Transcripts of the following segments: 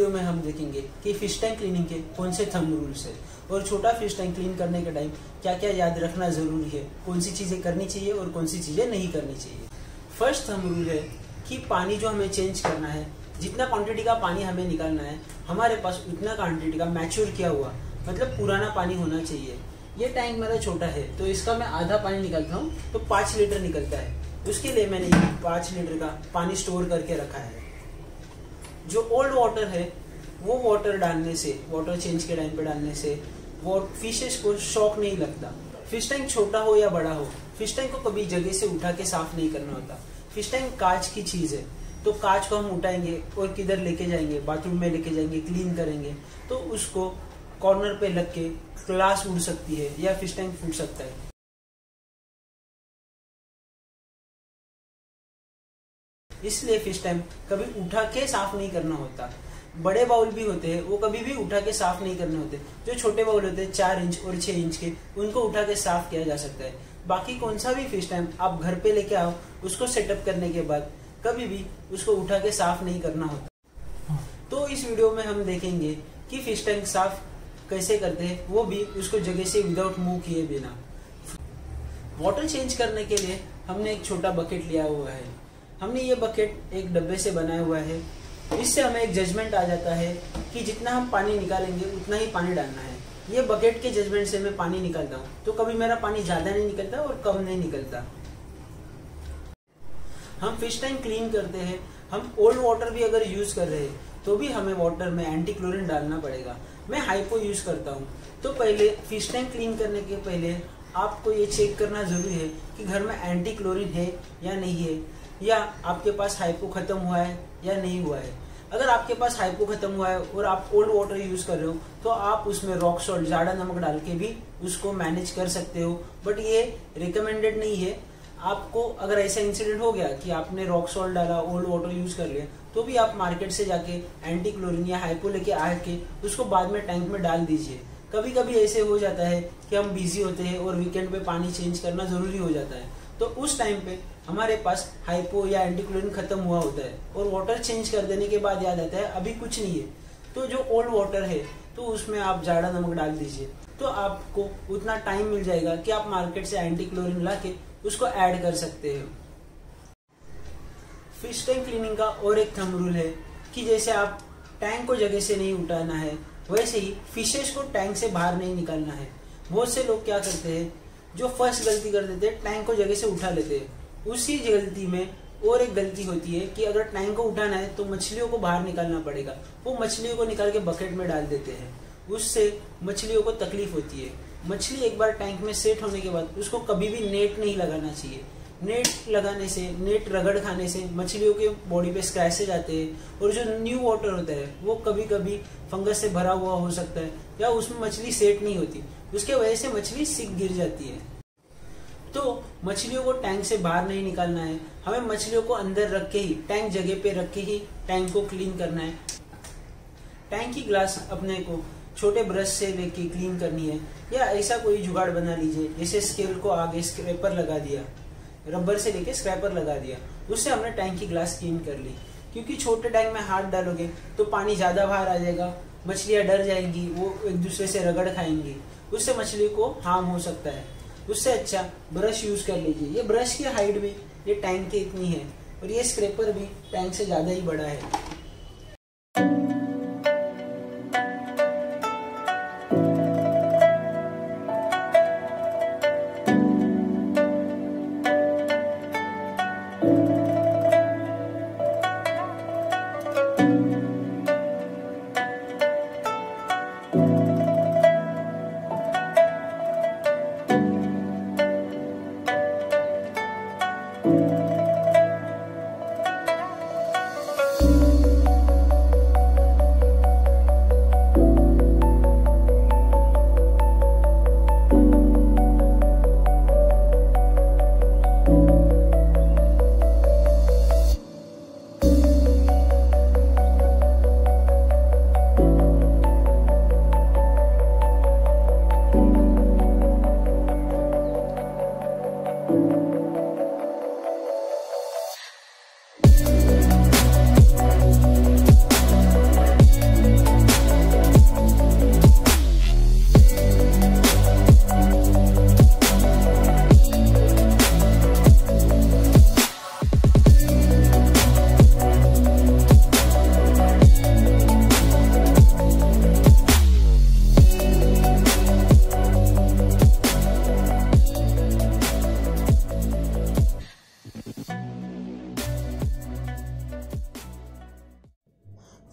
Video में हम देखेंगे कि फिश टैंक क्लीनिंग के कौन से थंब रूल्स है और छोटा फिश टैंक क्लीन करने के टाइम क्या क्या याद रखना जरूरी है, कौन सी चीजें करनी चाहिए और कौन सी चीजें नहीं करनी चाहिए। फर्स्ट थंब रूल है कि पानी जो हमें चेंज करना है, जितना क्वांटिटी का पानी हमें निकालना है, हमारे पास उतना क्वांटिटी का मैच्योर किया हुआ मतलब पुराना पानी होना चाहिए। ये टैंक मेरा छोटा है तो इसका मैं आधा पानी निकालता हूँ तो 5 लीटर निकलता है। उसके लिए मैंने 5 लीटर का पानी स्टोर करके रखा है। जो ओल्ड वाटर है वो वाटर डालने से, वाटर चेंज के टाइम पे डालने से वो फिशेस को शॉक नहीं लगता। फिश टैंक छोटा हो या बड़ा हो, फिश टैंक को कभी जगह से उठा के साफ नहीं करना होता। फिश टैंक कांच की चीज है तो कांच को हम उठाएंगे और किधर लेके जाएंगे, बाथरूम में लेके जाएंगे, क्लीन करेंगे तो उसको कॉर्नर पे लग के ग्लास उड़ सकती है या फिश टैंक फूट सकता है। इसलिए फिश टैंक कभी उठा के साफ नहीं करना होता। बड़े बाउल भी होते हैं वो कभी भी उठा के साफ नहीं करने होते। जो छोटे बाउल होते हैं 4 इंच और 6 इंच के, उनको उठा के साफ किया जा सकता है। बाकी कौन सा भी फिश टैंक आप घर पे लेके आओ, उसको सेटअप करने के बाद कभी भी उसको उठा के साफ नहीं करना होता। तो इस वीडियो में हम देखेंगे कि फिश टैंक साफ कैसे करते हैं, वो भी उसको जगह से विदाउट मूव किए बिना। वाटर चेंज करने के लिए हमने एक छोटा बकेट लिया हुआ है। हमने ये बकेट एक डब्बे से बनाया हुआ है। इससे हमें एक जजमेंट आ जाता है कि जितना हम पानी निकालेंगे उतना ही पानी डालना है। ये बकेट के जजमेंट से मैं पानी निकालता हूँ तो कभी मेरा पानी ज्यादा नहीं निकलता और कम नहीं निकलता। हम फिश टैंक क्लीन करते हैं, हम ओल्ड वाटर भी अगर यूज कर रहे हैं तो भी हमें वाटर में एंटी क्लोरीन डालना पड़ेगा। मैं हाइपो यूज करता हूँ। तो पहले फिश टैंक क्लीन करने के पहले आपको ये चेक करना जरूरी है कि घर में एंटी क्लोरीन है या नहीं है, या आपके पास हाइपो खत्म हुआ है या नहीं हुआ है। अगर आपके पास हाइपो खत्म हुआ है और आप ओल्ड वाटर यूज कर रहे हो तो आप उसमें रॉक सॉल्ट, जाड़ा नमक डाल के भी उसको मैनेज कर सकते हो, बट ये रिकमेंडेड नहीं है। आपको अगर ऐसा इंसिडेंट हो गया कि आपने रॉक सॉल्ट डाला, ओल्ड वाटर यूज कर लिया, तो भी आप मार्केट से जाके एंटी क्लोरीन या हाइपो लेके आके उसको बाद में टैंक में डाल दीजिए। कभी कभी ऐसे हो जाता है कि हम बिजी होते हैं और वीकेंड पे पानी चेंज करना जरूरी हो जाता है, तो उस टाइम पे हमारे पास हाइपो या एंटी क्लोरीन खत्म हुआ होता है और वाटर चेंज कर देने के बाद याद आता है अभी कुछ नहीं है। तो जो ओल्ड वाटर है तो उसमें आप जाड़ा नमक डाल दीजिए, तो आपको उतना टाइम मिल जाएगा कि आप मार्केट से एंटी क्लोरीन ला के उसको ऐड कर सकते हो। फिश टैंक क्लीनिंग का और एक थंब रूल है कि जैसे आप टैंक को जगह से नहीं उठाना है, वैसे ही फिशेस को टैंक से बाहर नहीं निकालना है। बहुत से लोग क्या करते हैं, जो फर्स्ट गलती कर देते हैं टैंक को जगह से उठा लेते हैं। उसी गलती में और एक गलती होती है कि अगर टैंक को उठाना है तो मछलियों को बाहर निकालना पड़ेगा। वो मछलियों को निकाल के बकेट में डाल देते हैं, उससे मछलियों को तकलीफ होती है। मछली एक बार टैंक में सेट होने के बाद उसको कभी भी नेट नहीं लगाना चाहिए। नेट लगाने से, नेट रगड़ खाने से मछलियों के बॉडी पे स्क्रैचेज आते हैं और जो न्यू वाटर होता है वो कभी कभी फंगस से भरा हुआ हो सकता है या उसमें मछली सेट नहीं होती, उसके वजह से मछली सिक गिर जाती है। तो मछलियों को टैंक से बाहर नहीं निकालना है, हमें मछलियों को अंदर रख के ही, टैंक जगह पे रख के ही टैंक को क्लीन करना है। टैंक की ग्लास अपने को छोटे ब्रश से लेके क्लीन करनी है, या ऐसा कोई जुगाड़ बना लीजिए जैसे स्केल को आगे स्क्रैपर लगा दिया, रबर से लेके स्क्रैपर लगा दिया, उससे हमने टैंक की ग्लास क्लीन कर ली। क्योंकि छोटे टैंक में हाथ डालोगे तो पानी ज्यादा बाहर आ जाएगा, मछलियां डर जाएंगी, वो एक दूसरे से रगड़ खाएंगी, उससे मछली को हार्म हो सकता है। उससे अच्छा ब्रश यूज कर लीजिए। ये ब्रश की हाइट भी ये टैंक के इतनी है और ये स्क्रैपर भी टैंक से ज्यादा ही बड़ा है।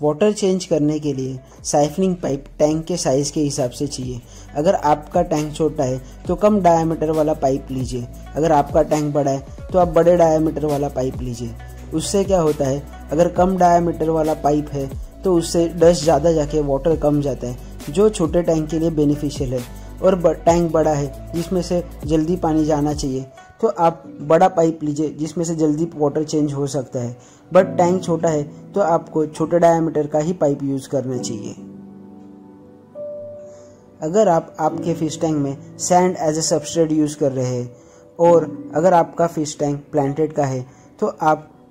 वाटर चेंज करने के लिए साइफनिंग पाइप टैंक के साइज़ के हिसाब से चाहिए। अगर आपका टैंक छोटा है तो कम डायामीटर वाला पाइप लीजिए, अगर आपका टैंक बड़ा है तो आप बड़े डायामीटर वाला पाइप लीजिए। उससे क्या होता है, अगर कम डायामीटर वाला पाइप है तो उससे डस्ट ज़्यादा जाके वाटर कम जाता है, जो छोटे टैंक के लिए बेनिफिशियल है। और टैंक बड़ा है जिसमें से जल्दी पानी जाना चाहिए तो आप बड़ा पाइप लीजिए जिसमें से जल्दी वाटर चेंज हो सकता है। बट टैंक छोटा है तो आपको छोटे डायामीटर का ही पाइप यूज़ करना चाहिए। अगर आप आपके फिश टैंक में sand as a substrate use कर रहे हैं और अगर आपका फिश टैंक प्लांटेड का है तो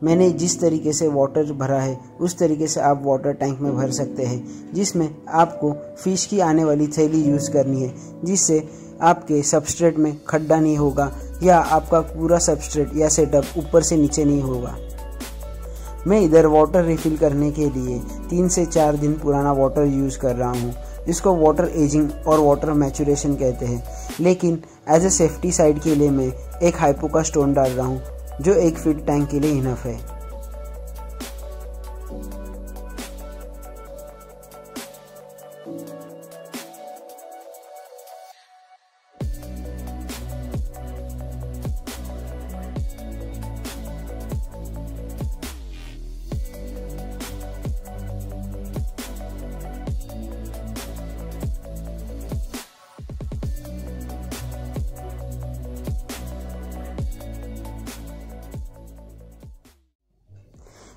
मैंने जिस तरीके से वाटर भरा है उस तरीके से आप वाटर टैंक में भर सकते हैं, जिसमें आपको फिश की आने वाली थैली यूज़ करनी है, जिससे आपके सबस्ट्रेट में खड्डा नहीं होगा या आपका पूरा सबस्ट्रेट या सेटअप ऊपर से नीचे नहीं होगा। मैं इधर वाटर रिफिल करने के लिए 3 से 4 दिन पुराना वाटर यूज़ कर रहा हूँ, जिसको वाटर एजिंग और वाटर मैचुरेशन कहते हैं। लेकिन एज ए सेफ्टी साइड के लिए मैं एक हाइपो का स्टोन डाल रहा हूँ जो 1 फीट टैंक के लिए इनफ है।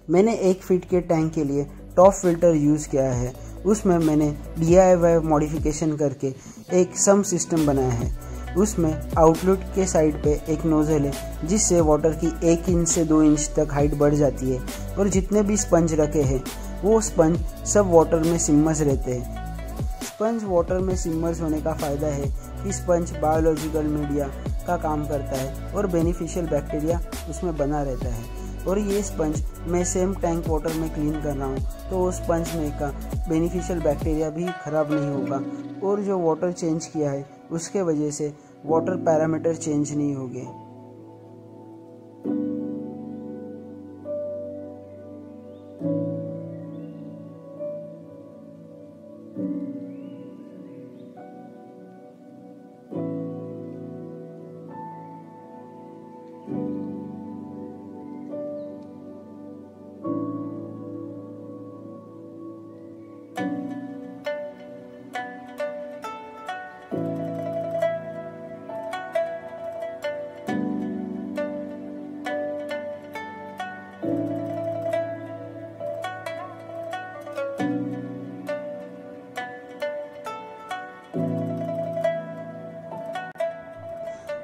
मैंने 1 फीट के टैंक के लिए टॉप फिल्टर यूज़ किया है। उसमें मैंने DIY मॉडिफिकेशन करके एक सम सिस्टम बनाया है। उसमें आउटलेट के साइड पे एक नोजल है जिससे वाटर की 1 इंच से 2 इंच तक हाइट बढ़ जाती है और जितने भी स्पंज रखे हैं वो स्पंज सब वाटर में सिमर्स रहते हैं। स्पंज वाटर में सिमर्स होने का फ़ायदा है कि स्पंज बायोलॉजिकल मीडिया का काम करता है और बेनिफिशियल बैक्टीरिया उसमें बना रहता है। और ये स्पंज मैं सेम टैंक वाटर में क्लीन कर रहा हूँ तो वो स्पंज में का बेनिफिशियल बैक्टीरिया भी ख़राब नहीं होगा और जो वाटर चेंज किया है उसके वजह से वाटर पैरामीटर चेंज नहीं होंगे।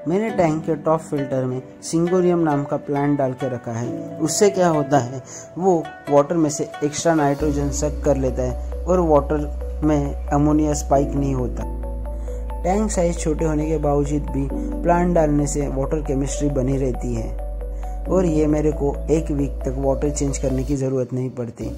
मैंने टैंक के टॉप फिल्टर में सिंगोरियम नाम का प्लांट डाल के रखा है। उससे क्या होता है, वो वाटर में से एक्स्ट्रा नाइट्रोजन सक कर लेता है और वाटर में अमोनिया स्पाइक नहीं होता। टैंक साइज छोटे होने के बावजूद भी प्लांट डालने से वाटर केमिस्ट्री बनी रहती है और ये मेरे को 1 वीक तक वाटर चेंज करने की ज़रूरत नहीं पड़ती।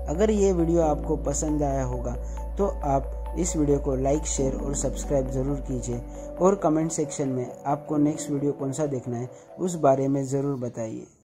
अगर ये वीडियो आपको पसंद आया होगा तो आप इस वीडियो को लाइक, शेयर और सब्सक्राइब ज़रूर कीजिए और कमेंट सेक्शन में आपको नेक्स्ट वीडियो कौन सा देखना है उस बारे में ज़रूर बताइए।